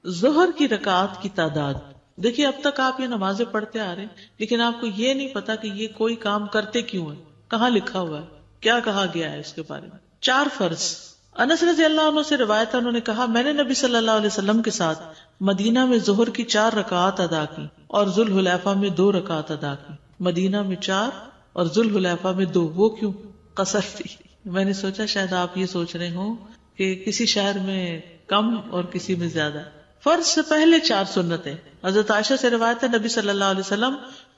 ظہر کی رکعات کی تعداد. دیکھیے اب تک آپ یہ نمازیں پڑھتے آ رہے ہیں لیکن آپ کو یہ نہیں پتا کہ یہ کوئی کام کرتے کیوں ہے, کہاں لکھا ہوا ہے, کیا کہا گیا ہے اس کے بارے میں. 4 فرض. انس رضی اللہ عنہ سے روایت ہے, انہوں نے کہا میں نے نبی صلی اللہ علیہ وسلم کے ساتھ مدینہ میں ظہر کی 4 رکعات ادا کی اور ذوالحلیفہ میں 2 رکعات ادا کی. مدینہ میں 4 اور ذوالحلیفہ میں 2. وہ کیوں؟ قصر تھی. میں نے سوچا شاید آپ یہ سوچ رہے ہوں کہ کسی شہر میں کم اور کسی میں زیادہ. فرض سے پہلے 4 سنتیں. حضرت عائشہ سے روایت ہے نبی صلی اللہ علیہ وسلم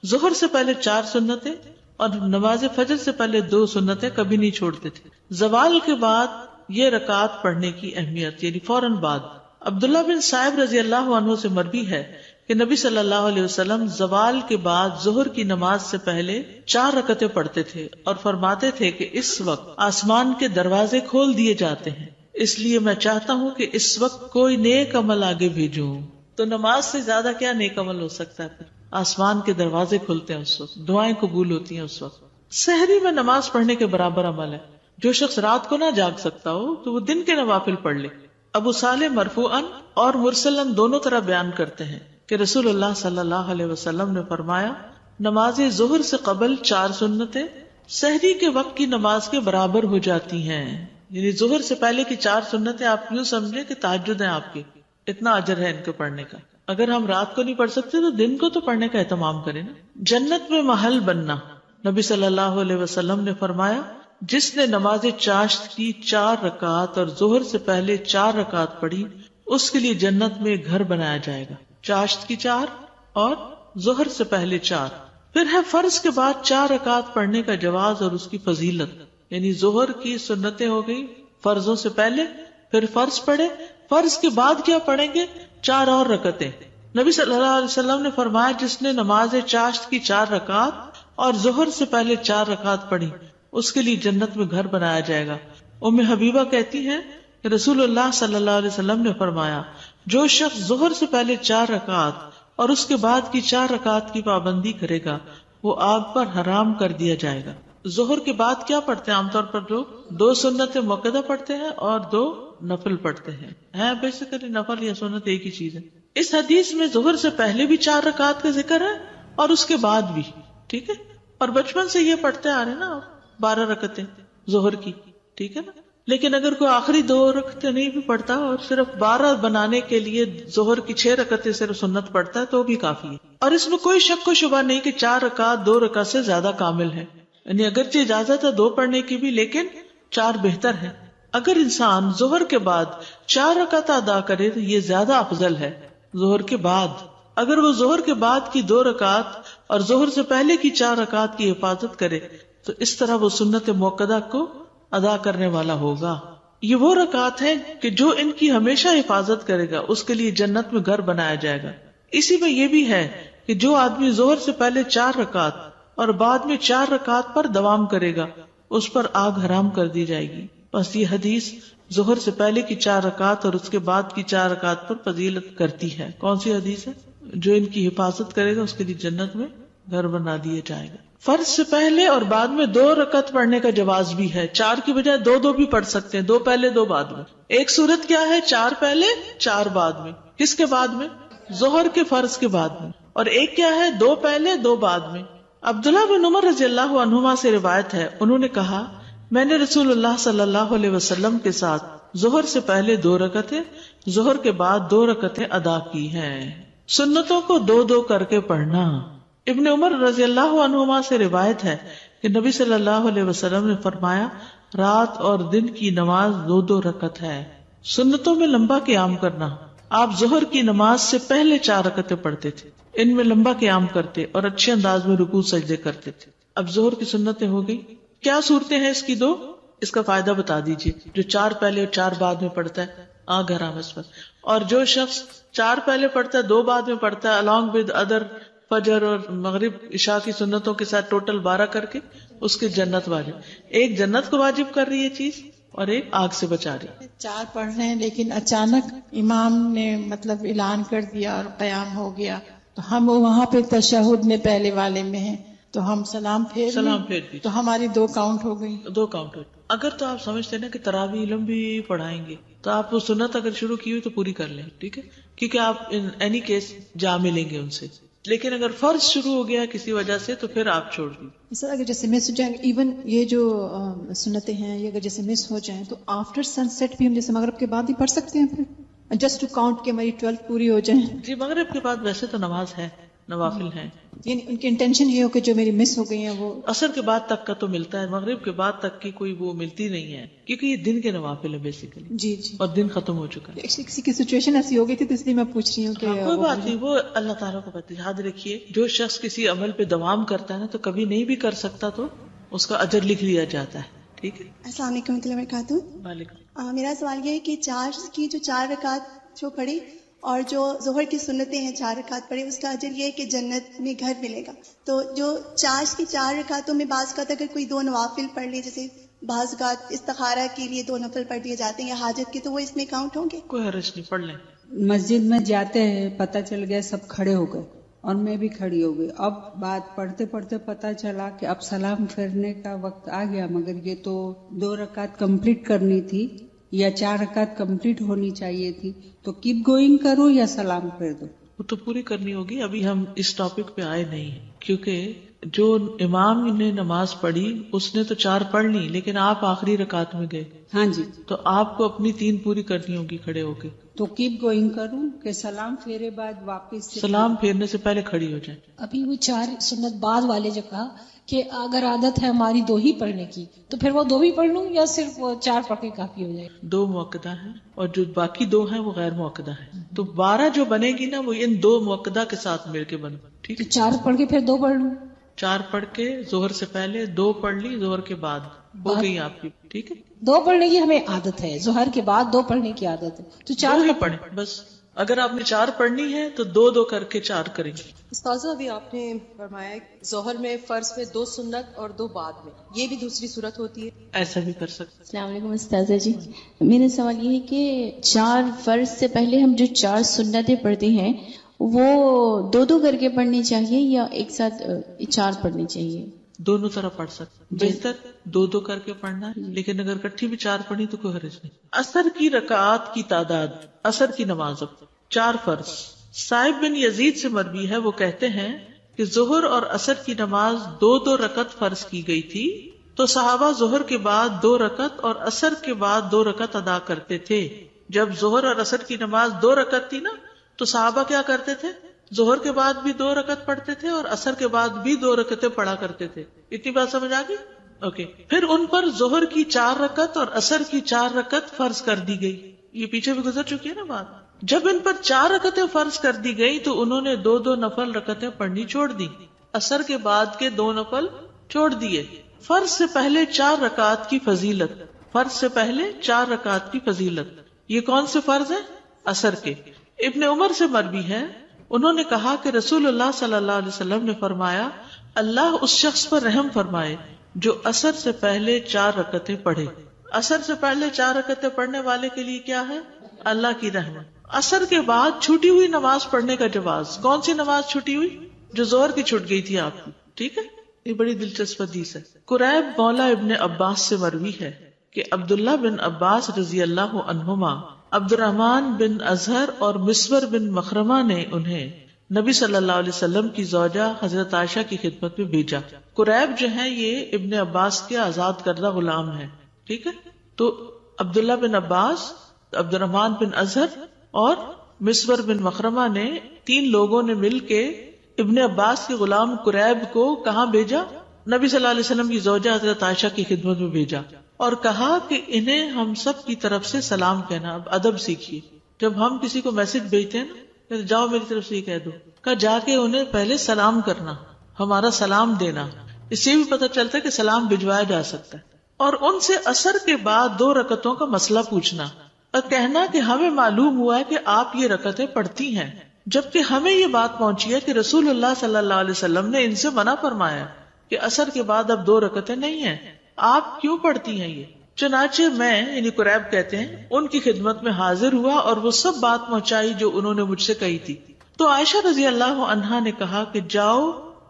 ظہر سے پہلے 4 سنتیں اور نماز فجر سے پہلے 2 سنتیں کبھی نہیں چھوڑتے تھے. زوال کے بعد یہ رکعات پڑھنے کی اہمیت, یعنی فوراً بعد. عبداللہ بن صائب رضی اللہ عنہ سے مروی ہے کہ نبی صلی اللہ علیہ وسلم زوال کے بعد ظہر کی نماز سے پہلے 4 رکعتیں پڑھتے تھے اور فرماتے تھے کہ اس وقت آسمان کے دروازے کھول دیے جاتے ہیں, اس لیے میں چاہتا ہوں کہ اس وقت کوئی نیک عمل آگے بھیجوں. تو نماز سے زیادہ کیا نیک عمل ہو سکتا ہے؟ پھر آسمان کے دروازے کھلتے ہیں اس وقت, دعائیں قبول ہوتی ہیں اس وقت. سحری میں نماز پڑھنے کے برابر عمل ہے. جو شخص رات کو نہ جاگ سکتا ہو تو وہ دن کے نوافل پڑھ لے. ابو صالح مرفوعاً اور مرسلاً دونوں طرح بیان کرتے ہیں کہ رسول اللہ صلی اللہ علیہ وسلم نے فرمایا نماز ظہر سے قبل 4 سنتیں سحری کے وقت کی نماز کے برابر ہو جاتی ہیں. یعنی ظہر سے پہلے کی 4 سنتیں آپ یوں سمجھیں کہ تہجد ہیں آپ کی, اتنا اجر ہے ان کے پڑھنے کا. اگر ہم رات کو نہیں پڑھ سکتے تو دن کو تو پڑھنے کا اہتمام کریں نا. جنت میں محل بننا. نبی صلی اللہ علیہ وسلم نے فرمایا جس نے نماز چاشت کی 4 رکعات اور ظہر سے پہلے 4 رکعات پڑھی اس کے لیے جنت میں ایک گھر بنایا جائے گا. چاشت کی 4 اور ظہر سے پہلے 4. پھر ہے فرض کے بعد 4 رکعات پڑھنے کا جواز اور اس کی فضیلت. یعنی ظہر کی سنتیں ہو گئی فرضوں سے پہلے, پھر فرض پڑھے, فرض کے بعد کیا پڑھیں گے؟ 4 اور رکعتیں. نبی صلی اللہ علیہ وسلم نے فرمایا جس نے نماز چاشت کی 4 رکعات اور ظہر سے پہلے 4 رکعات پڑھی اس کے لیے جنت میں گھر بنایا جائے گا. ام حبیبہ کہتی ہے کہ رسول اللہ صلی اللہ علیہ وسلم نے فرمایا جو شخص ظہر سے پہلے 4 رکعات اور اس کے بعد کی 4 رکعات کی پابندی کرے گا وہ آگ پر حرام کر دیا جائے گا. ظہر کے بعد کیا پڑھتے ہیں عام طور پر لوگ؟ 2 سنت مؤکدہ پڑھتے ہیں اور 2 نفل پڑھتے ہیں. بیسیکلی نفل یا سنت ایک ہی چیز ہے. اس حدیث میں ظہر سے پہلے بھی 4 رکعات کا ذکر ہے اور اس کے بعد بھی. ٹھیک ہے, اور بچپن سے یہ پڑھتے آ رہے ہیں نا 12 رکعتیں ظہر کی. ٹھیک ہے نا. لیکن اگر کوئی آخری 2 رکعتیں نہیں بھی پڑھتا اور صرف 12 بنانے کے لیے ظہر کی 6 رکعتیں صرف سنت پڑھتا ہے تو بھی کافی ہے. اور اس میں کوئی شک و شبہ نہیں کہ 4 رکعت 2 رکعت سے زیادہ کامل ہے. یعنی اگرچہ اجازت ہے 2 پڑھنے کی بھی لیکن 4 بہتر ہے. اگر انسان ظہر کے بعد 4 رکعت ادا کرے تو یہ زیادہ افضل ہے. ظہر کے بعد اگر وہ ظہر کے بعد کی 2 رکعت اور ظہر سے پہلے کی 4 رکعت کی حفاظت کرے تو اس طرح وہ سنت مؤکدہ کو ادا کرنے والا ہوگا. یہ وہ رکعت ہیں کہ جو ان کی ہمیشہ حفاظت کرے گا اس کے لیے جنت میں گھر بنایا جائے گا. اسی میں یہ بھی ہے کہ جو آدمی ظہر سے پہلے 4 رکعت اور بعد میں 4 رکعت پر دوام کرے گا اس پر آگ حرام کر دی جائے گی. بس یہ حدیث ظہر سے پہلے کی 4 رکعت اور اس کے بعد کی 4 رکعت پر فضیلت کرتی ہے. کون سی حدیث ہے؟ جو ان کی حفاظت کرے گا اس کے لیے جنت میں گھر بنا دیا جائے گا. فرض سے پہلے اور بعد میں 2 رکعت پڑھنے کا جواز بھی ہے. 4 کی بجائے 2 بھی پڑھ سکتے ہیں, 2 پہلے 2 بعد میں. ایک صورت کیا ہے؟ 4 پہلے 4 بعد میں. کس کے بعد میں؟ ظہر کے فرض کے بعد میں. اور ایک کیا ہے؟ 2 پہلے 2 بعد میں. عبداللہ بن عمر رضی اللہ عنہما سے روایت ہے انہوں نے کہا میں نے رسول اللہ صلی اللہ علیہ وسلم کے ساتھ ظہر سے پہلے 2 رکعتیں ظہر کے بعد 2 رکعتیں ادا کی ہیں. سنتوں کو 2 کر کے پڑھنا. ابن عمر رضی اللہ عنہما سے روایت ہے کہ نبی صلی اللہ علیہ وسلم نے فرمایا رات اور دن کی نماز 2 رکعت ہے. سنتوں میں لمبا قیام کرنا. آپ ظہر کی نماز سے پہلے 4 رکعتیں پڑھتے تھے, ان میں لمبا قیام کرتے اور اچھے انداز میں رکوع سجدے کرتے تھے. اب ظہر کی سنتیں ہو گئی. کیا صورتیں ہیں اس کی 2؟ اس کا فائدہ بتا دیجیے. جو 4 پہلے اور 4 بعد میں پڑھتا ہے آگ حرام اس پر. اور جو شخص 4 پہلے پڑھتا ہے 2 بعد میں پڑھتا ہے along with other فجر اور مغرب عشاء کی سنتوں کے ساتھ ٹوٹل 12 کر کے اس کی جنت واجب. ایک جنت کو واجب کر رہی ہے چیز اور ایک آگ سے بچا رہی. 4 پڑھ رہے ہیں لیکن اچانک امام نے مطلب اعلان کر دیا اور قیام ہو گیا تو ہم وہاں پہ تشہد میں پہلے والے میں ہیں تو ہم سلام پھیر دی تو ہماری 2 کاؤنٹ ہو گئی. 2 کاؤنٹ. اگر تو آپ سمجھتے نا کہ تراویح لمبی پڑھائیں گے تو آپ وہ سنت اگر شروع کی ہوئی تو پوری کر لیں, ٹھیک ہے, کیونکہ آپ ان اینی کیس جا ملیں گے ان سے. لیکن اگر فرض شروع ہو گیا کسی وجہ سے تو پھر آپ چھوڑ دیجیے. سر اگر جیسے مس ہو جائیں, ایون یہ جو سنتیں ہیں یہ اگر جیسے مس ہو جائیں تو آفٹر سن سیٹ بھی ہم جیسے مغرب کے بعد ہی پڑھ سکتے ہیں پھر, جسٹ ٹو کاؤنٹ کہ ہماری 12 پوری ہو جائیں. جی مغرب کے بعد ویسے تو نماز ہے, نوافل ہیں, یعنی ان کی انٹینشن یہ ہو کہ جو میری مس ہو گئی ہیں وہ عصر کے بعد تک کا تو ملتا ہے, مغرب کے بعد تک کی کوئی وہ ملتی نہیں ہے, کیونکہ یہ دن کے نوافل ہے بیسیکلی. جی جی, اور دن ختم ہو چکا ہے. کسی کی سچویشن ایسی ہو گئی تھی تو اس لیے میں پوچھ رہی ہوں کہ کوئی بات نہیں, وہ اللہ تعالیٰ کو پتہ. یاد رکھیے جو شخص کسی عمل پہ دوام کرتا ہے نا تو کبھی نہیں بھی کر سکتا تو اس کا اجر لکھ لیا جاتا ہے. ٹھیک ہے. السلام علیکم ورحمۃ اللہ وبرکاتہ. وعلیکم. میرا سوال یہ ہے کہ چارج کی جو 4 رکعت جو پڑھی اور جو ظہر کی سنتیں ہیں 4 رکعت پڑھی, اس کا اجر یہ ہے کہ جنت میں گھر ملے گا. تو جو چارج کی 4 رکعتوں میں بعض کا اگر کوئی 2 نوافل پڑھ لے, جیسے بعض کا استخارہ کے لیے 2 نفل پڑھ لیے جاتے ہیں یا حاجت کے, تو وہ اس میں کاؤنٹ ہوں گے؟ کوئی حرج نہیں, پڑھ لیں. مسجد میں جاتے ہیں, پتہ چل گیا سب کھڑے ہو گئے اور میں بھی کھڑی ہو گئی. اب بات پڑھتے پڑھتے پتہ چلا کہ اب سلام پھیرنے کا وقت آ گیا, مگر یہ تو 2 رکعت کمپلیٹ کرنی تھی یا 4 رکعت کمپلیٹ ہونی چاہیے تھی, تو کیپ گوئنگ کرو یا سلام پھیر دو؟ وہ تو پوری کرنی ہوگی. ابھی ہم اس ٹاپک پہ آئے نہیں ہیں, کیونکہ جو امام نے نماز پڑھی اس نے تو 4 پڑھ لی, لیکن آپ آخری رکعت میں گئے. ہاں جی, تو آپ کو اپنی 3 پوری کرنی ہوگی کھڑے ہو کے. تو کیپ گوئنگ کروں کہ سلام پھیرے بعد واپس سلام پھیرنے سے پہلے کھڑی ہو جائیں. ابھی وہ 4 سنت بعد والے جو کہا کہ اگر عادت ہے ہماری 2 ہی پڑھنے کی تو پھر وہ 2 بھی پڑھ لوں یا صرف 4 پڑھ کے کافی ہو جائے؟ 2 مؤکدہ ہیں اور جو باقی 2 ہیں وہ غیر مؤکدہ ہیں. تو 12 جو بنے گی نا وہ ان 2 مؤکدہ کے ساتھ مل کے بنے. ٹھیک تو ہے, 4 پڑھ کے پھر 2 پڑھ لوں. 4 پڑھ کے ظہر سے پہلے 2 پڑھ لی, ظہر کے بعد ہو گئی آپ کی. ٹھیک ہے, 2 پڑھنے کی ہمیں عادت ہے, ظہر کے بعد 2 پڑھنے کی عادت ہے, تو 4 ہی پڑھیں بس. اگر آپ نے 4 پڑھنی ہے تو 2 کر کے 4 کریں گے. استاذہ ابھی آپ نے فرمایا ظہر میں فرض میں 2 سنت اور 2 بعد میں, یہ بھی دوسری صورت ہوتی ہے؟ ایسا بھی کر سکتے. السلام علیکم استاذہ جی, میرا سوال یہ ہے کہ 4 فرض سے پہلے ہم جو 4 سنتیں پڑھتے ہیں وہ 2 کر کے پڑھنی چاہیے یا ایک ساتھ 4 پڑھنی چاہیے؟ دونوں طرح پڑھ سکتے. بہتر 2 کر کے پڑھنا ہے, لیکن اگر کٹھی بھی 4 پڑھی تو کوئی حرج نہیں. عصر کی رکعات کی تعداد, عصر کی نماز 4 فرض. صائب بن یزید سے مروی ہے, وہ کہتے ہیں کہ ظہر اور عصر کی نماز 2 رکعت فرض کی گئی تھی, تو صحابہ ظہر کے بعد 2 رکعت اور عصر کے بعد 2 رکعت ادا کرتے تھے. جب ظہر اور عصر کی نماز 2 رکعت تھی نا تو صحابہ کیا کرتے تھے, ظہر کے بعد بھی 2 رکعت پڑھتے تھے اور عصر کے بعد بھی 2 رکعتیں پڑھا کرتے تھے. اتنی بات سمجھ آ گئی؟ اوکے. پھر ان پر ظہر کی 4 رکعت اور عصر کی 4 رکعت فرض کر دی گئی. یہ پیچھے بھی گزر چکی ہے نا بات. جب ان پر 4 رکعتیں فرض کر دی گئی تو انہوں نے 2 نفل رکعتیں پڑھنی چھوڑ دی, عصر کے بعد کے 2 نفل چھوڑ دیے. فرض سے پہلے 4 رکعت کی فضیلت, فرض سے پہلے 4 رکعت کی فضیلت. یہ کون سے فرض ہیں؟ عصر کے. ابن عمر سے مروی ہے, انہوں نے کہا کہ رسول اللہ صلی اللہ علیہ وسلم نے فرمایا, اللہ اس شخص پر رحم فرمائے جو عصر سے پہلے 4 رکعتیں پڑھے. عصر سے پہلے 4 رکعتیں پڑھنے والے کے لیے کیا ہے؟ اللہ کی رحمت. عصر کے بعد چھوٹی ہوئی نماز پڑھنے کا جواز. کون سی نماز چھوٹی ہوئی؟ جو ظہر کی چھوٹ گئی تھی آپ کی. ٹھیک ہے, یہ بڑی دلچسپ حدیث ہے. قریب مولا ابن عباس سے مروی ہے کہ عبداللہ بن عباس رضی اللہ عنہما عبد الرحمن بن اظہر اور مسور بن مخرمہ نے انہیں نبی صلی اللہ علیہ وسلم کی زوجہ حضرت عائشہ کی خدمت میں بھیجا. قریب جو ہے یہ ابن عباس کے آزاد کردہ غلام ہے. ٹھیک ہے, تو عبداللہ بن عباس, عبد الرحمن بن اظہر اور مسور بن مخرمہ نے 3 لوگوں نے مل کے ابن عباس کے غلام قریب کو کہاں بھیجا؟ نبی صلی اللہ علیہ وسلم کی زوجہ حضرت عائشہ کی خدمت میں بھیجا اور کہا کہ انہیں ہم سب کی طرف سے سلام کہنا. اب ادب سیکھیے, جب ہم کسی کو میسج بھیجتے ہیں نا, جاؤ میری طرف سے یہ کہہ دو, کہ جا کے انہیں پہلے سلام کرنا, ہمارا سلام دینا. اس سے بھی پتہ چلتا ہے کہ سلام بھجوایا جا سکتا ہے. اور ان سے عصر کے بعد 2 رکعتوں کا مسئلہ پوچھنا اور کہنا کہ ہمیں معلوم ہوا ہے کہ آپ یہ رکعتیں پڑھتی ہیں, جبکہ ہمیں یہ بات پہنچی ہے کہ رسول اللہ صلی اللہ علیہ وسلم نے ان سے منع فرمایا کہ عصر کے بعد اب 2 رکعتیں نہیں ہیں, آپ کیوں پڑھتی ہیں یہ؟ چنانچہ میں, یعنی قریب کہتے ہیں, ان کی خدمت میں حاضر ہوا اور وہ سب بات پہنچائی جو انہوں نے مجھ سے کہی تھی. تو عائشہ رضی اللہ عنہا نے کہا کہ جاؤ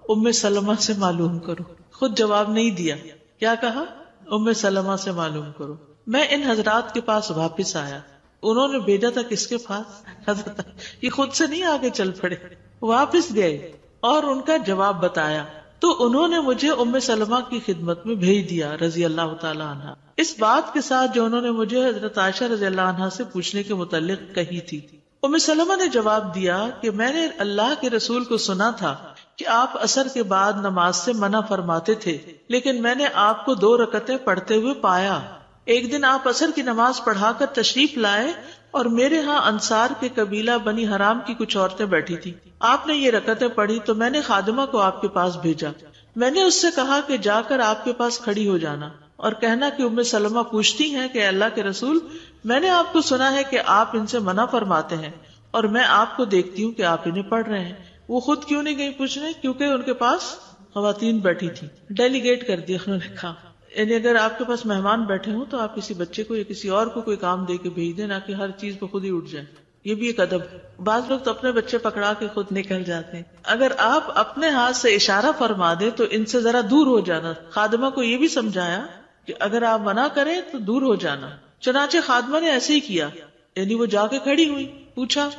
ام سلمہ سے معلوم کرو. خود جواب نہیں دیا, کیا کہا؟ ام سلمہ سے معلوم کرو. میں ان حضرات کے پاس واپس آیا انہوں نے بھیجا تھا کس کے پاس؟ حضرت یہ خود سے نہیں آگے چل پڑے، واپس گئے اور ان کا جواب بتایا. تو انہوں نے مجھے ام سلمہ کی خدمت میں بھیج دیا رضی اللہ تعالی عنہ، اس بات کے ساتھ جو انہوں نے مجھے حضرت عائشہ رضی اللہ عنہا سے پوچھنے کے متعلق کہی تھی. ام سلمہ نے جواب دیا کہ میں نے اللہ کے رسول کو سنا تھا کہ آپ عصر کے بعد نماز سے منع فرماتے تھے، لیکن میں نے آپ کو 2 رکعتیں پڑھتے ہوئے پایا. ایک دن آپ عصر کی نماز پڑھا کر تشریف لائے اور میرے ہاں انصار کے قبیلہ بنی حرام کی کچھ عورتیں بیٹھی تھی. آپ نے یہ رکعتیں پڑھی تو میں نے خادمہ کو آپ کے پاس بھیجا. میں نے اس سے کہا کہ جا کر آپ کے پاس کھڑی ہو جانا اور کہنا کہ ام سلمہ پوچھتی ہیں کہ اللہ کے رسول، میں نے آپ کو سنا ہے کہ آپ ان سے منع فرماتے ہیں اور میں آپ کو دیکھتی ہوں کہ آپ انہیں پڑھ رہے ہیں. وہ خود کیوں نہیں گئی پوچھنے؟ کیونکہ ان کے پاس خواتین بیٹھی تھی. ڈیلیگیٹ کر دیا انہوں نے کہا. یعنی اگر آپ کے پاس مہمان بیٹھے ہوں تو آپ کسی بچے کو یا کسی اور کو کوئی کام دے کے بھیج دیں، نہ کہ ہر چیز پہ خود ہی اٹھ جائیں. یہ بھی ایک ادب ہے. بعض لوگ تو اپنے بچے پکڑا کے خود نکل جاتے ہیں. اگر آپ اپنے ہاتھ سے اشارہ فرما دیں تو ان سے ذرا دور ہو جانا. خادمہ کو یہ بھی سمجھایا کہ اگر آپ منع کریں تو دور ہو جانا. چنانچہ خادمہ نے ایسے ہی کیا، یعنی وہ جا کے کھڑی ہوئی، پوچھا،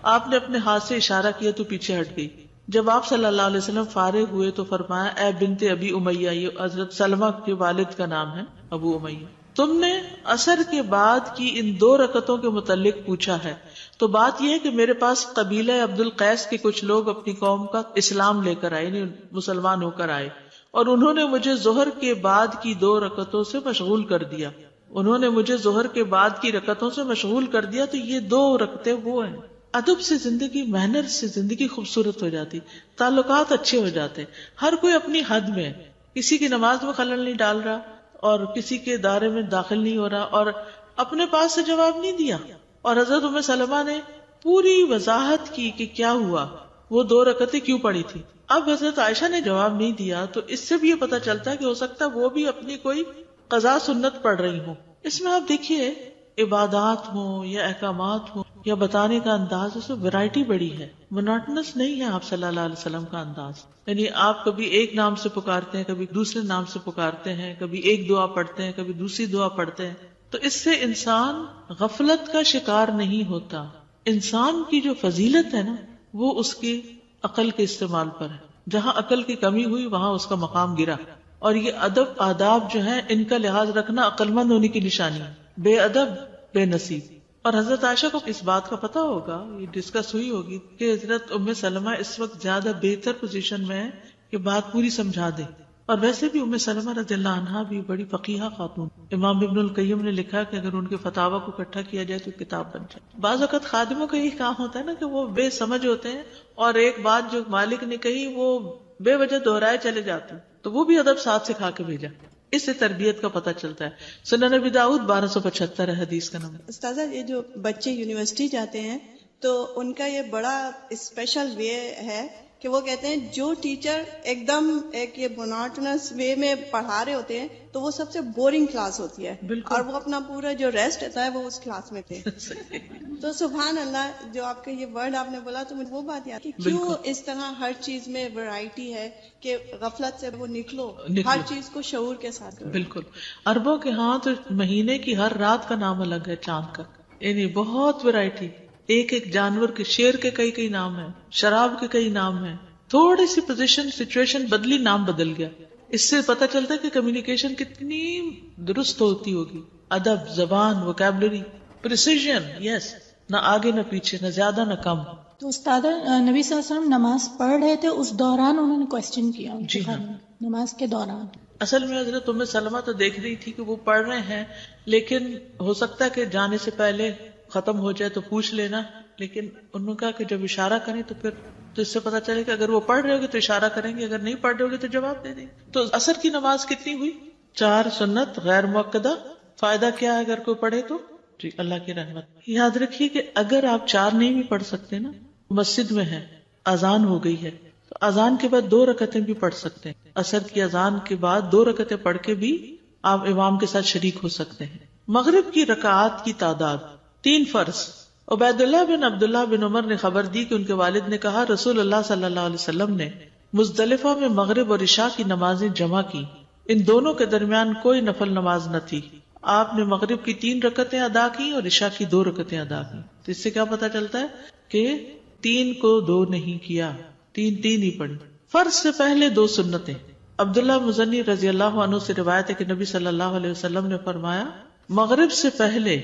آپ نے اپنے ہاتھ سے اشارہ کیا تو پیچھے ہٹ گئی. جب آپ صلی اللہ علیہ وسلم فارغ ہوئے تو فرمایا، اے بنت ابی امیہ، یہ حضرت سلمہ کے والد کا نام ہے ابو امیہ، تم نے عصر کے بعد کی ان 2 رکعتوں کے متعلق پوچھا ہے تو بات یہ ہے کہ میرے پاس قبیلہ عبد القیس کے کچھ لوگ اپنی قوم کا اسلام لے کر آئے، یعنی مسلمان ہو کر آئے، اور انہوں نے مجھے ظہر کے بعد کی 2 رکعتوں سے مشغول کر دیا. انہوں نے مجھے ظہر کے بعد کی رکعتوں سے مشغول کر دیا. تو یہ 2 رکعتیں وہ ہیں. ادب سے زندگی، محنت سے زندگی خوبصورت ہو جاتی، تعلقات اچھے ہو جاتے. ہر کوئی اپنی حد میں، کسی کی نماز میں خلل نہیں ڈال رہا اور کسی کے دائرے میں داخل نہیں ہو رہا اور اپنے پاس سے جواب نہیں دیا. اور حضرت ام سلمہ نے پوری وضاحت کی کہ کیا ہوا، وہ 2 رکعتیں کیوں پڑھی تھی. اب حضرت عائشہ نے جواب نہیں دیا تو اس سے بھی یہ پتا چلتا ہے کہ ہو سکتا ہے وہ بھی اپنی کوئی قضا سنت پڑھ رہی ہوں. اس میں آپ دیکھیے عبادات ہوں یا احکامات ہوں یا بتانے کا انداز، اس میں ویرائٹی بڑی ہے. مونوٹنس نہیں ہے آپ صلی اللہ علیہ وسلم کا انداز. یعنی آپ کبھی ایک نام سے پکارتے ہیں، کبھی دوسرے نام سے پکارتے ہیں، کبھی ایک دعا پڑھتے ہیں، کبھی دوسری دعا پڑھتے ہیں. تو اس سے انسان غفلت کا شکار نہیں ہوتا. انسان کی جو فضیلت ہے نا وہ اس کی عقل کے استعمال پر ہے. جہاں عقل کی کمی ہوئی وہاں اس کا مقام گرا. اور یہ ادب آداب جو ہیں ان کا لحاظ رکھنا عقل مند ہونے کی نشانی ہے. بے ادب بے نصیب. اور حضرت عائشہ کو اس بات کا پتا ہوگا، یہ ڈسکس ہوئی ہوگی کہ حضرت ام سلمہ اس وقت زیادہ بہتر پوزیشن میں ہے کہ بات پوری سمجھا دے. اور ویسے بھی ام سلمہ رضی اللہ عنہا بھی بڑی فقیہہ خاتون. امام ابن القیم نے لکھا کہ اگر ان کے فتاوی کو اکٹھا کیا جائے تو کتاب بن جائے. بعض اوقات خادموں کا یہی کام ہوتا ہے نا کہ وہ بے سمجھ ہوتے ہیں اور ایک بات جو مالک نے کہی وہ بے وجہ دہرائے چلے جاتے ہیں، تو وہ بھی ادب ساتھ سکھا کے بھیجا. اس سے تربیت کا پتہ چلتا ہے. سنن ابی داؤد 1275 ہے حدیث کا نمبر. استاذہ، یہ جو بچے یونیورسٹی جاتے ہیں تو ان کا یہ بڑا اسپیشل وے ہے کہ وہ کہتے ہیں جو ٹیچر ایک دم ایک یہ مونوٹنس وے میں پڑھا رہے ہوتے ہیں تو وہ سب سے بورنگ کلاس ہوتی ہے. اور وہ اپنا پورا جو ریسٹ ہوتا ہے وہ اس کلاس میں تھے. تو سبحان اللہ، جو آپ کا یہ ورڈ آپ نے بولا تو مجھے وہ بات یاد کہ کیوں اس طرح ہر چیز میں ویرائٹی ہے کہ غفلت سے وہ نکلو، ہر چیز کو شعور کے ساتھ کرو. بالکل. عربوں کے ہاں تو مہینے کی ہر رات کا نام الگ ہے، چاند کا. یعنی بہت ویرائٹی. ایک ایک جانور کے، شیر کے کئی نام ہیں، شراب کے کئی نام ہیں. تھوڑی سی پوزیشن سچویشن بدلی، نام بدل گیا. اس سے پتہ چلتا ہے کہ کمیونیکیشن کتنی درست ہوتی ہوگی. ادب، زبان، ووکیبلری، پریسیژن، یس، نہ آگے نہ پیچھے، نہ زیادہ نہ کم. تو استاد نبی صلی اللہ علیہ وسلم نماز پڑھ رہے تھے، اس دوران انہوں نے کوسچن کیا. جی ہاں، نماز کے دوران. اصل میں حضرت ام سلمہ تو دیکھ رہی تھی کہ وہ پڑھ رہے ہیں، لیکن ہو سکتا ہے کہ جانے سے پہلے ختم ہو جائے تو پوچھ لینا. لیکن انہوں نے کہا کہ جب اشارہ کریں تو پھر تو اس سے پتا چلے کہ اگر وہ پڑھ رہے ہوگے تو اشارہ کریں گے، اگر نہیں پڑھ رہے ہوگے تو جواب دے دیں. تو عصر کی نماز کتنی ہوئی؟ 4 سنت غیر مؤکدہ. فائدہ کیا ہے اگر کوئی پڑھے تو؟ جی اللہ کی رحمت. یاد رکھیے کہ اگر آپ 4 نہیں بھی پڑھ سکتے نا، مسجد میں ہے، اذان ہو گئی ہے، تو اذان کے بعد 2 رکعتیں بھی پڑھ سکتے ہیں. عصر کی اذان کے بعد 2 رکعتیں پڑھ کے بھی آپ امام کے ساتھ شریک ہو سکتے ہیں. مغرب کی رکعات کی تعداد 3 فرض. عبید اللہ بن عبداللہ بن عمر نے خبر دی کہ ان کے والد نے کہا رسول اللہ صلی اللہ علیہ وسلم نے مزدلفہ میں مغرب اور عشاء کی نمازیں جمع کی. ان دونوں کے درمیان کوئی نفل نماز نہ تھی. آپ نے مغرب کی 3 رکعتیں ادا کی اور عشاء کی 2 رکعتیں ادا کی. تو اس سے کیا پتا چلتا ہے کہ 3 کو 2 نہیں کیا، 3 ہی پڑھی. فرض سے پہلے 2 سنتیں. عبداللہ مزنی رضی اللہ عنہ سے روایت ہے کہ نبی صلی اللہ علیہ وسلم نے فرمایا مغرب سے پہلے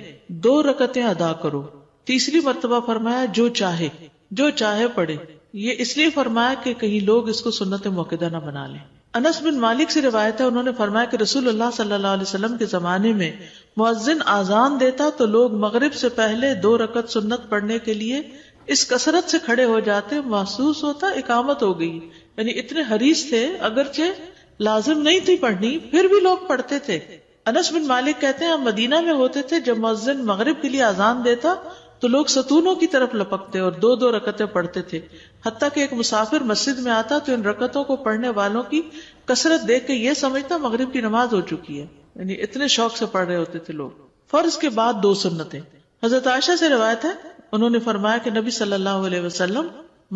2 رکعتیں ادا کرو. تیسری مرتبہ فرمایا جو چاہے پڑھے. یہ اس لیے فرمایا کہ کہیں لوگ اس کو سنت موقدہ نہ بنا لیں. انس بن مالک سے روایت ہے، انہوں نے فرمایا کہ رسول اللہ صلی اللہ علیہ وسلم کے زمانے میں مؤذن آذان دیتا تو لوگ مغرب سے پہلے 2 رکعت سنت پڑھنے کے لیے اس کثرت سے کھڑے ہو جاتے، محسوس ہوتا اقامت ہو گئی. یعنی اتنے حریص تھے، اگرچہ لازم نہیں تھی پڑھنی پھر بھی لوگ پڑھتے تھے. انس بن مالک کہتے ہیں ہم مدینہ میں ہوتے تھے، جب مؤذن مغرب کے لیے آذان دیتا تو لوگ ستونوں کی طرف لپکتے اور 2 رکعتیں پڑھتے تھے. حتیٰ کہ ایک مسافر مسجد میں آتا تو ان رکعتوں کو پڑھنے والوں کی کثرت دیکھ کے یہ سمجھتا مغرب کی نماز ہو چکی ہے. یعنی اتنے شوق سے پڑھ رہے ہوتے تھے لوگ. فرض کے بعد 2 سنتیں. حضرت عائشہ سے روایت ہے، انہوں نے فرمایا کہ نبی صلی اللہ علیہ وسلم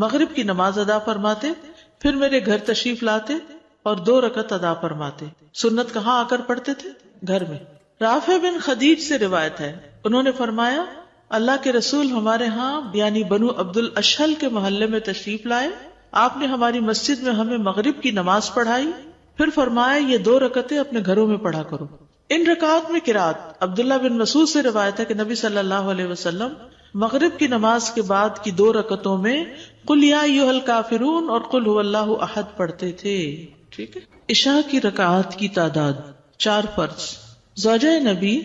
مغرب کی نماز ادا فرماتے، پھر میرے گھر تشریف لاتے اور 2 رکعت ادا فرماتے. سنت کہاں آ کر پڑھتے تھے؟ گھر میں. رافع بن خدیج سے روایت ہے، انہوں نے فرمایا اللہ کے رسول ہمارے ہاں یعنی بنو عبد الاشہل کے محلے میں تشریف لائے. آپ نے ہماری مسجد میں ہمیں مغرب کی نماز پڑھائی، پھر فرمایا یہ 2 رکعتیں اپنے گھروں میں پڑھا کرو. ان رکعات میں قرات. عبداللہ بن مسعود سے روایت ہے کہ نبی صلی اللہ علیہ وسلم مغرب کی نماز کے بعد کی 2 رکعتوں میں قل یا ایھا الکافرون اور قل ھو اللہ احد پڑھتے تھے. ٹھیک ہے. عشاء کی رکعات کی تعداد 4 فرض. زوجہ نبی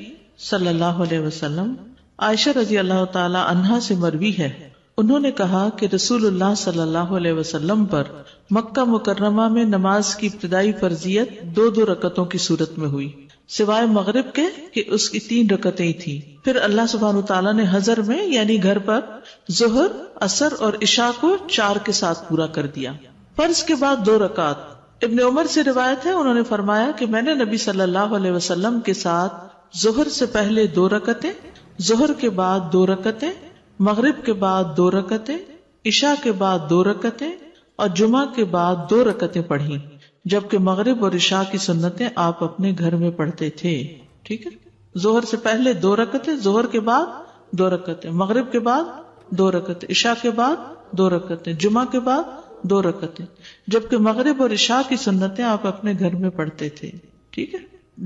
صلی اللہ علیہ وسلم عائشہ رضی اللہ تعالی عنہا سے مروی ہے، انہوں نے کہا کہ رسول اللہ صلی اللہ علیہ وسلم پر مکہ مکرمہ میں نماز کی ابتدائی فرضیت 2 رکعتوں کی صورت میں ہوئی، سوائے مغرب کے کہ اس کی 3 رکعتیں تھیں. پھر اللہ سبحانہ تعالیٰ نے حضر میں یعنی گھر پر ظہر، عصر اور عشاء کو 4 کے ساتھ پورا کر دیا. فرض کے بعد 2 رکعت. ابن عمر سے روایت ہے، انہوں نے فرمایا کہ میں نے نبی صلی اللہ علیہ وسلم کے ساتھ ظہر سے پہلے 2 رکعتیں، ظہر کے بعد 2 رکعتیں، مغرب کے بعد 2 رکعتیں، عشاء کے بعد 2 رکعتیں اور جمعہ کے بعد 2 رکعتیں پڑھی، جبکہ مغرب اور عشاء کی سنتیں آپ اپنے گھر میں پڑھتے تھے. ٹھیک ہے. ظہر سے پہلے 2 رکعتیں، ظہر کے بعد 2 رکعتیں، مغرب کے بعد 2 رکعتیں، عشاء کے بعد 2 رکعتیں، جمعہ کے بعد 2 رکعتیں، جبکہ مغرب اور عشاء کی سنتیں آپ اپنے گھر میں پڑھتے تھے. ٹھیک ہے.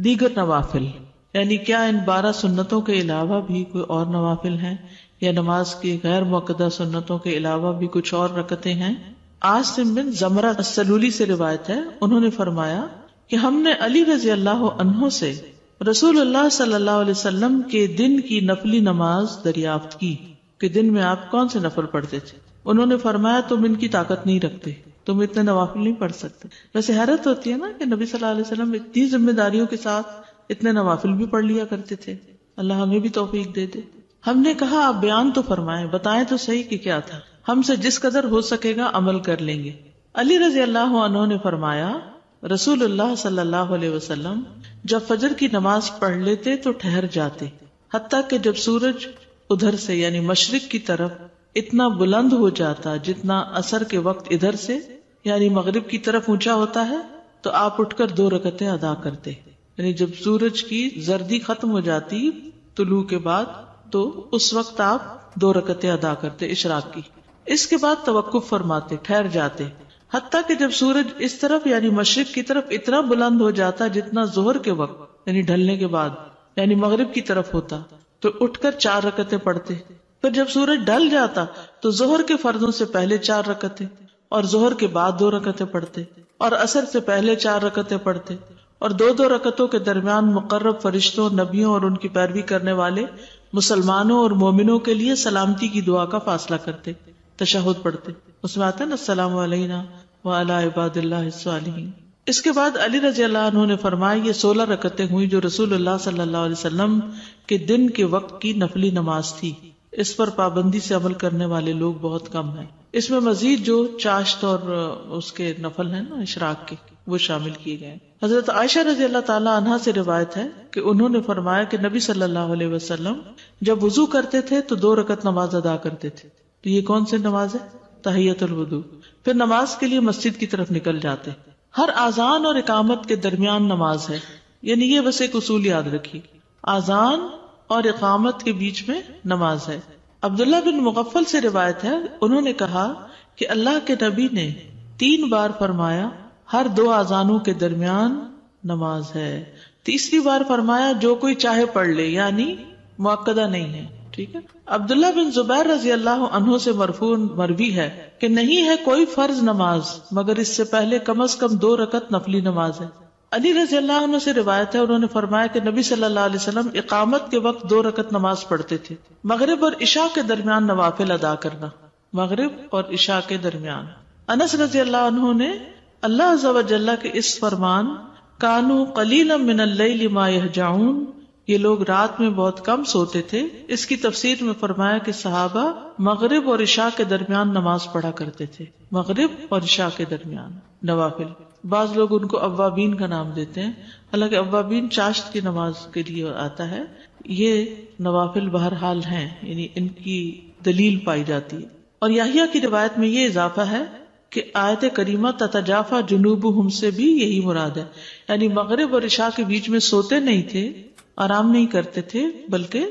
دیگر نوافل یعنی کیا ان 12 سنتوں کے علاوہ بھی کوئی اور نوافل ہیں یا نماز کی غیر موقدہ سنتوں کے علاوہ بھی کچھ اور رکعتیں ہیں؟ عاصم بن زمرہ السلولی سے روایت ہے، انہوں نے فرمایا کہ ہم نے علی رضی اللہ عنہ سے رسول اللہ صلی اللہ علیہ وسلم کے دن کی نفلی نماز دریافت کی کہ دن میں آپ کون سے نفل پڑھتے تھے. انہوں نے فرمایا تم ان کی طاقت نہیں رکھتے، تم اتنے نوافل نہیں پڑھ سکتے. ویسے حیرت ہوتی ہے نا کہ نبی صلی اللہ علیہ وسلم اتنی ذمہ داریوں کے ساتھ اتنے نوافل بھی پڑھ لیا کرتے تھے. اللہ ہمیں بھی توفیق دے دے. ہم نے کہا آپ بیان تو فرمائیں، بتائیں تو صحیح کہ کیا تھا، ہم سے جس قدر ہو سکے گا عمل کر لیں گے. علی رضی اللہ عنہ نے فرمایا رسول اللہ صلی اللہ علیہ وسلم جب فجر کی نماز پڑھ لیتے تو ٹھہر جاتے، حتیٰ کہ جب سورج ادھر سے یعنی مشرق کی طرف اتنا بلند ہو جاتا جتنا عصر کے وقت ادھر سے یعنی مغرب کی طرف اونچا ہوتا ہے تو آپ اٹھ کر 2 رکعتیں ادا کرتے. یعنی جب سورج کی زردی ختم ہو جاتی طلوع کے بعد تو اس وقت آپ 2 رکعتیں ادا کرتے اشراق کی. اس کے بعد توقف فرماتے، ٹھہر جاتے، حتیٰ کہ جب سورج اس طرف یعنی مشرق کی طرف اتنا بلند ہو جاتا جتنا ظہر کے وقت یعنی ڈھلنے کے بعد یعنی مغرب کی طرف ہوتا تو اٹھ کر 4 رکعتیں پڑھتے. پھر جب سورج ڈھل جاتا تو ظہر کے فرضوں سے پہلے 4 رکعتیں اور ظہر کے بعد 2 رکعتیں پڑھتے اور عصر سے پہلے 4 رکعتیں پڑھتے اور 2 رکعتوں کے درمیان مقرب فرشتوں، نبیوں اور ان کی پیروی کرنے والے مسلمانوں اور مومنوں کے لیے سلامتی کی دعا کا فاصلہ کرتے، تشہد پڑھتے. اس میں آتا ہے نا السلام علینا وعلی عباد اللہ الصالحین. اس کے بعد علی رضی اللہ عنہ نے فرمایا یہ 16 رکعتیں ہوئی جو رسول اللہ صلی اللہ علیہ وسلم کے دن کے وقت کی نفلی نماز تھی. اس پر پابندی سے عمل کرنے والے لوگ بہت کم ہیں. اس میں مزید جو چاشت اور اس کے نفل ہیں نا اشراق کے وہ شامل کیے گئے. حضرت عائشہ رضی اللہ تعالی عنہا سے روایت ہے کہ انہوں نے فرمایا کہ نبی صلی اللہ علیہ وسلم جب وضو کرتے تھے تو 2 رکعت نماز ادا کرتے تھے. تو یہ کون سی نماز ہے؟ تحیۃ الوضو. پھر نماز کے لیے مسجد کی طرف نکل جاتے. ہر اذان اور اقامت کے درمیان نماز ہے، یعنی یہ بس ایک اصول یاد رکھیے. آذان اور اقامت کے بیچ میں نماز ہے. عبداللہ بن مغفل سے روایت ہے، انہوں نے کہا کہ اللہ کے نبی نے 3 بار فرمایا ہر 2 آذانوں کے درمیان نماز ہے. تیسری بار فرمایا جو کوئی چاہے پڑھ لے، یعنی مؤکدہ نہیں ہے. ٹھیک ہے. عبداللہ بن زبیر رضی اللہ عنہ سے مرفوع مروی ہے کہ نہیں ہے کوئی فرض نماز مگر اس سے پہلے کم از کم 2 رکعت نفلی نماز ہے. علی رضی اللہ عنہ سے روایت ہے، انہوں نے فرمایا کہ نبی صلی اللہ علیہ وسلم اقامت کے وقت 2 رکعت نماز پڑھتے تھے. مغرب اور عشاء کے درمیان نوافل ادا کرنا، مغرب اور عشاء کے درمیان. انس رضی اللہ عنہ نے اللہ عز و جل کے اس فرمان کانوا قلیلا من اللیل ما یہجعون، یہ لوگ رات میں بہت کم سوتے تھے، اس کی تفسیر میں فرمایا کہ صحابہ مغرب اور عشاء کے درمیان نماز پڑھا کرتے تھے. مغرب اور عشاء کے درمیان نوافل. بعض لوگ ان کو اوابین کا نام دیتے ہیں، حالانکہ اوابین چاشت کی نماز کے لیے آتا ہے. یہ نوافل بہرحال ہیں، یعنی ان کی دلیل پائی جاتی ہے. اور یحییٰ کی روایت میں یہ اضافہ ہے کہ آیت کریمہ تتجافا جنوبہم سے بھی یہی مراد ہے، یعنی مغرب اور عشاء کے بیچ میں سوتے نہیں تھے، آرام نہیں کرتے تھے، بلکہ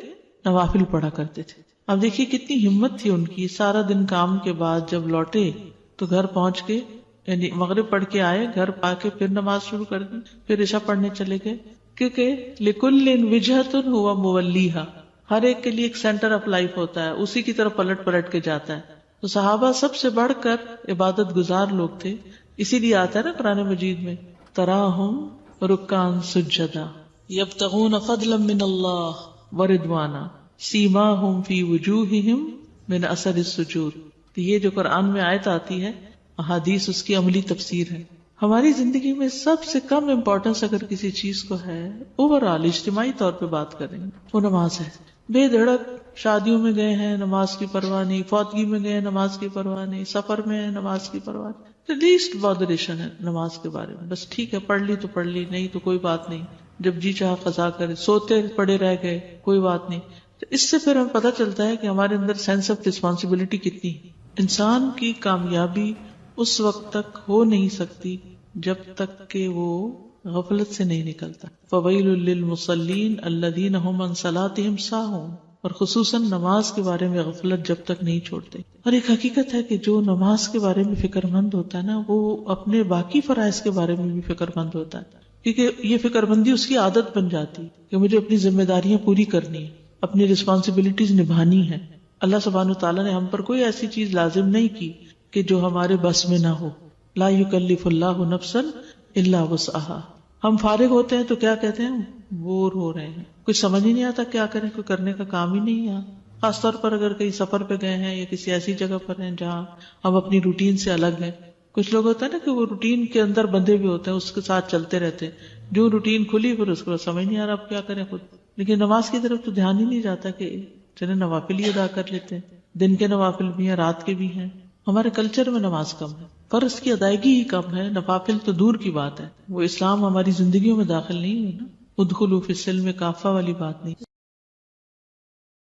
نوافل پڑھا کرتے تھے. اب دیکھیے کتنی ہمت تھی ان کی. سارا دن کام کے بعد جب لوٹے تو گھر پہنچ کے یعنی مغرب پڑھ کے آئے، گھر آ کے پھر نماز شروع کر دی، پھر عشاء پڑھنے چلے گئے. کیونکہ لکل وجہۃ ہوا مولیھا، ہر ایک کے لیے ایک سینٹر آف لائف ہوتا ہے، اسی کی طرف پلٹ پلٹ کے جاتا ہے. تو صحابہ سب سے بڑھ کر عبادت گزار لوگ تھے. اسی لیے آتا ہے نا قرآن مجید میں تراہم رکعا سجدا یبتغون فضلا من اللہ ورضوانا سیماہم فی وجوہہم من اثر السجود. تو یہ جو قرآن میں آیت آتی ہے، احادیث اس کی عملی تفسیر ہے. ہماری زندگی میں سب سے کم امپورٹنس اگر کسی چیز کو ہے، اوورآل اجتماعی طور پہ بات کریں گے، وہ نماز ہے. بے دھڑک شادیوں میں گئے ہیں، نماز کی پرواہ نہیں، فوتگی میں گئے ہیں، نماز کی پرواہ نہیں، سفر میں ہیں، نماز کی پرواہ نہیں. لیسٹ بادریشن ہے نماز کے بارے میں. بس ٹھیک ہے پڑھ لی تو پڑھ لی، نہیں تو کوئی بات نہیں، جب جی چاہا قضا کرے. سوتے پڑے رہ گئے کوئی بات نہیں. تو اس سے پھر ہمیں پتہ چلتا ہے کہ ہمارے اندر سینس آف رسپانسبلٹی کتنی ہے. انسان کی کامیابی اس وقت تک ہو نہیں سکتی جب تک کہ وہ غفلت سے نہیں نکلتا. فویل للمصلین الذین هم عن صلاتهم ساہون. اور خصوصاً نماز کے بارے میں غفلت جب تک نہیں چھوڑتے. اور ایک حقیقت ہے کہ جو نماز کے بارے میں فکر مند ہوتا ہے نا، وہ اپنے باقی فرائض کے بارے میں بھی فکر مند ہوتا ہے، کیونکہ یہ فکر مندی اس کی عادت بن جاتی کہ مجھے اپنی ذمہ داریاں پوری کرنی ہے، اپنی رسپانسبلٹیز نبھانی ہے. اللہ سبحانہ وتعالیٰ نے ہم پر کوئی ایسی چیز لازم نہیں کی کہ جو ہمارے بس میں نہ ہو. لا یکلف اللہ نفسا الا وسعہا. ہم فارغ ہوتے ہیں تو کیا کہتے ہیں؟ بور ہو رہے ہیں، کچھ سمجھ ہی نہیں آتا کیا کریں، کوئی کرنے کا کام ہی نہیں ہے. خاص طور پر اگر کہیں سفر پہ گئے ہیں یا کسی ایسی جگہ پر ہیں جہاں ہم اپنی روٹین سے الگ ہیں. کچھ لوگ ہوتا ہے نا کہ وہ روٹین کے اندر بندھے بھی ہوتے ہیں، اس کے ساتھ چلتے رہتے ہیں، جو روٹین کھلی پھر اس کو سمجھ نہیں آ رہا اب کیا کریں خود. لیکن نماز کی طرف تو دھیان ہی نہیں جاتا کہ چلے نوافل ہی ادا کر لیتے ہیں. دن کے نوافل بھی ہیں، رات کے بھی ہیں. ہمارے کلچر میں نماز کم ہے، فرض کی ادائیگی ہی کم ہے، نوافل تو دور کی بات ہے. وہ اسلام ہماری زندگیوں میں داخل نہیں ہوئی نا. ادخلوا فی السلم کافہ والی بات نہیں.